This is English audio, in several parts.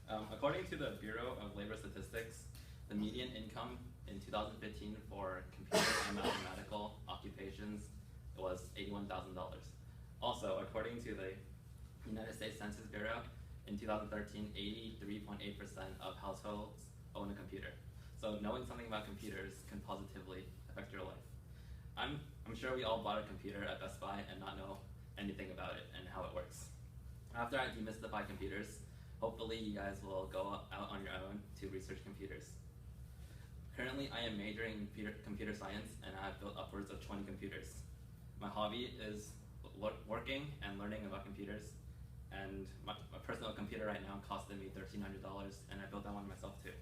According to the Bureau of Labor Statistics, the median income in 2015 for computer and mathematical occupations was $81,000. Also, according to the United States Census Bureau, in 2013, 83.8% of households own a computer. So knowing something about computers can positively affect your life. I'm sure we all bought a computer at Best Buy and not know anything about it and how it works. After I demystify computers, hopefully you guys will go out on your own to research computers. Currently, I am majoring in computer science and I have built upwards of 20 computers. My hobby is working and learning about computers, and my personal computer right now costed me $1,300 and I built that one myself too.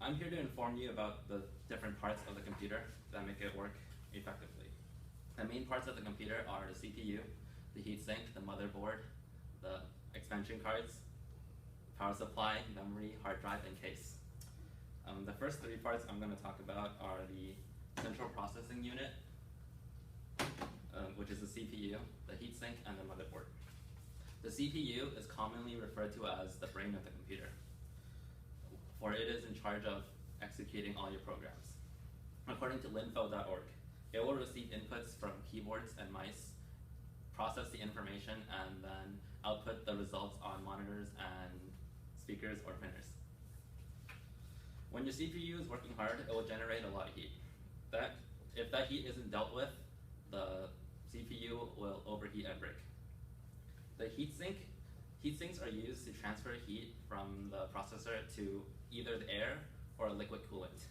I'm here to inform you about the different parts of the computer that make it work effectively. The main parts of the computer are the CPU, the heatsink, the motherboard, the expansion cards, power supply, memory, hard drive, and case. The first three parts I'm going to talk about are the central processing unit, which is the CPU, the heatsink, and the motherboard. The CPU is commonly referred to as the brain of the computer, for it is in charge of executing all your programs. According to linfo.org, it will receive inputs from keyboards and mice, process the information, and then output the results on monitors and speakers or printers. When your CPU is working hard, it will generate a lot of heat. If that heat isn't dealt with, the CPU will overheat and break. The heatsinks are used to transfer heat from the processor to either the air or a liquid coolant.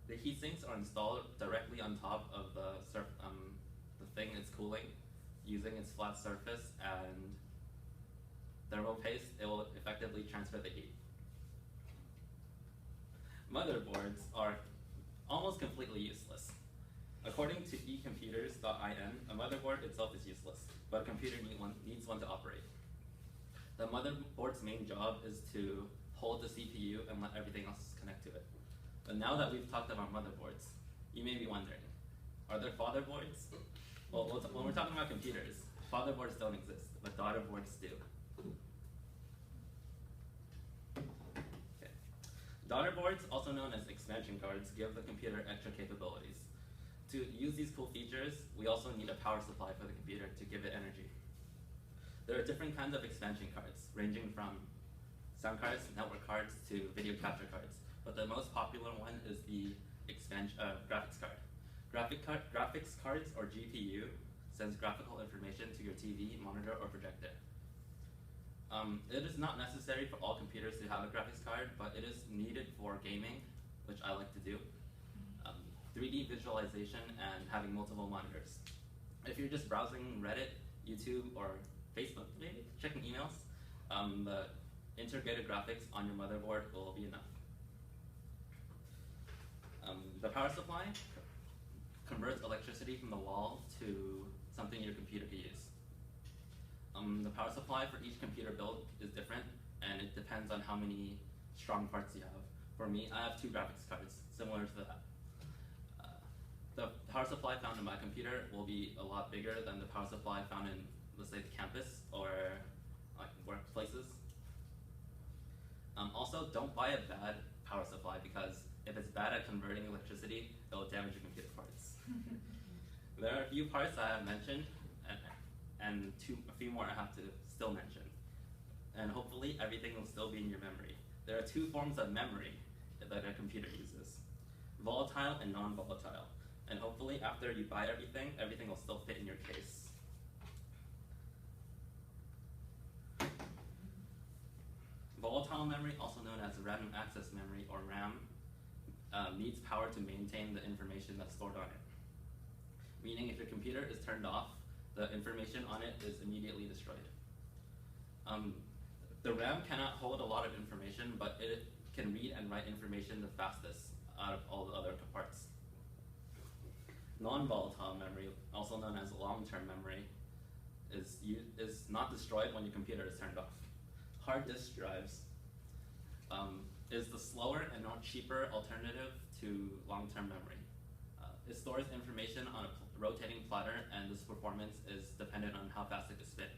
The heatsinks are installed directly on top of the thing it's cooling, using its flat surface and thermal paste. It will effectively transfer the heat. Motherboards are almost completely useless. According to ecomputers.in, a motherboard itself is useless, but a computer needs one to operate. The motherboard's main job is to hold the CPU and let everything else connect to it. But now that we've talked about motherboards, you may be wondering, are there fatherboards? Well, when we're talking about computers, fatherboards don't exist, but daughterboards do. Okay. Daughterboards, also known as expansion cards, give the computer extra capabilities. To use these cool features, we also need a power supply for the computer to give it energy. There are different kinds of expansion cards, ranging from sound cards, network cards, to video capture cards. But the most popular one is the graphics card. Graphics cards, or GPU, sends graphical information to your TV, monitor, or projector. It is not necessary for all computers to have a graphics card, but it is needed for gaming, which I like to do, 3D visualization, and having multiple monitors. If you're just browsing Reddit, YouTube, or Facebook, maybe checking emails, the integrated graphics on your motherboard will be enough. The power supply converts electricity from the wall to something your computer can use. The power supply for each computer build is different, and it depends on how many strong parts you have. For me, I have 2 graphics cards, similar to that. The power supply found in my computer will be a lot bigger than the power supply found in, let's say, the campus or like workplaces. Also, don't buy a bad power supply, because if it's bad at converting electricity, it will damage your computer parts. There are a few parts I have mentioned, and a few more I have to still mention. And hopefully everything will still be in your memory. There are 2 forms of memory that a computer uses: volatile and non-volatile. And hopefully after you buy everything will still fit in your case. Volatile memory, also known as random access memory, or RAM, needs power to maintain the information that's stored on it. Meaning if your computer is turned off, the information on it is immediately destroyed. The RAM cannot hold a lot of information, but it can read and write information the fastest out of all the other parts. Non-volatile memory, also known as long-term memory, is not destroyed when your computer is turned off. Hard disk drives is the slower and not cheaper alternative to long-term memory. It stores information on a rotating platter, and this performance is dependent on how fast it can spin.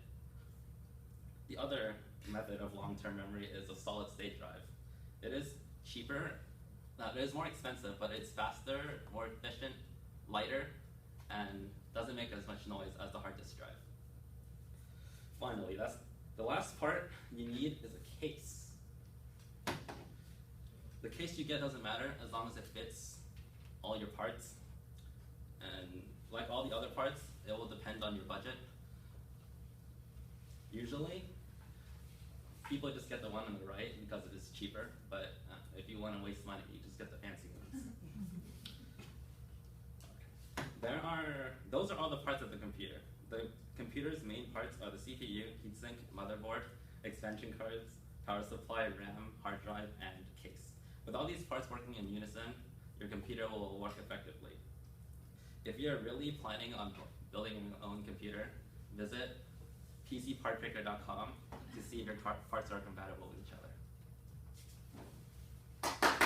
The other method of long-term memory is a solid-state drive. It is cheaper, it is more expensive, but it's faster, more efficient, lighter, and doesn't make as much noise as the hard disk drive. Finally, that's the last part you need is a case. The case you get doesn't matter as long as it fits all your parts. And like all the other parts, it will depend on your budget. Usually, people just get the one on the right because it is cheaper, but if you want to waste money, you just get the fancy ones. Those are all the parts of the computer. The computer's main parts are the CPU, heatsink, motherboard, expansion cards, power supply, RAM, hard drive, and case. With all these parts working in unison, your computer will work effectively. If you're really planning on building your own computer, visit pcpartpicker.com to see if your parts are compatible with